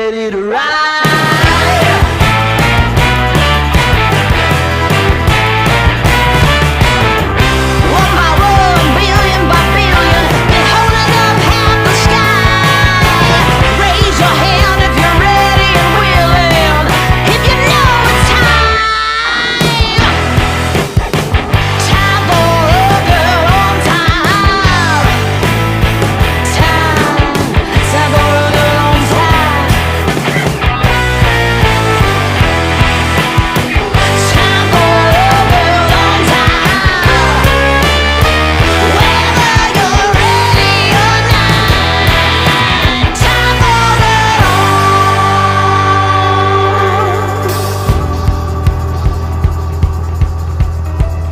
ready to ride. One by one, billion by billion, been holding up half the sky. Raise your hand if you're ready and willing, if you know it's time. Time for a girl on time. Time for a girl on time. Time for a girl on time. Whether you're ready or not, time for it all.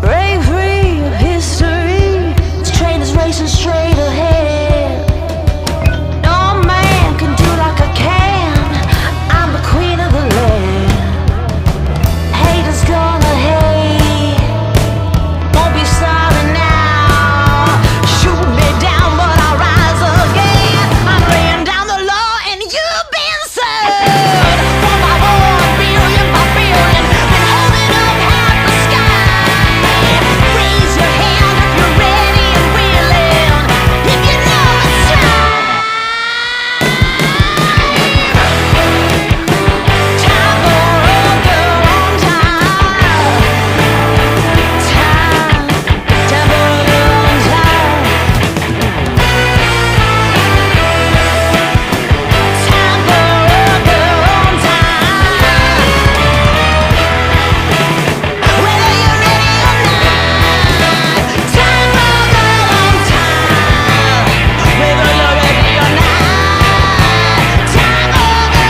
Break free of history. This train is racing straight ahead. No man can do like I can. I'm the queen of the land. Haters gonna hate. Won't be sorry now. Shoot me down, but I'll rise again. I'm laying down the law, and you've been served. One by one, billion by billion, been holding up half the sky. Raise your hand if you're ready and willing, if you know it's time. Time for a girl on time. Time for a girl on time. Time for a girl on time. Whether you're ready or not, time for a girl on time. Whether you're ready or not, time for a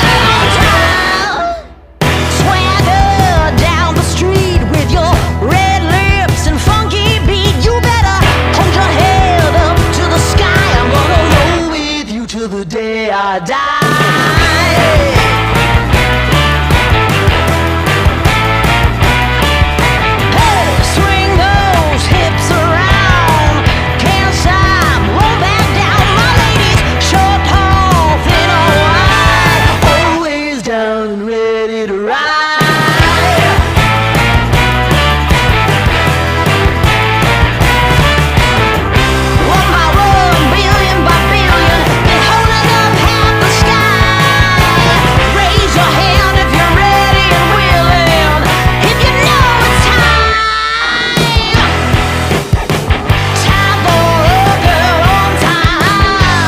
girl on time. Swagger down the street with your red lips and funky beat. You better hold your head up to the sky. I'm gonna roll with you till the day I die. Hey, swing those hips around. Can't stop, roll back down. My ladies, short, tall, thin or wide, always down and ready to ride.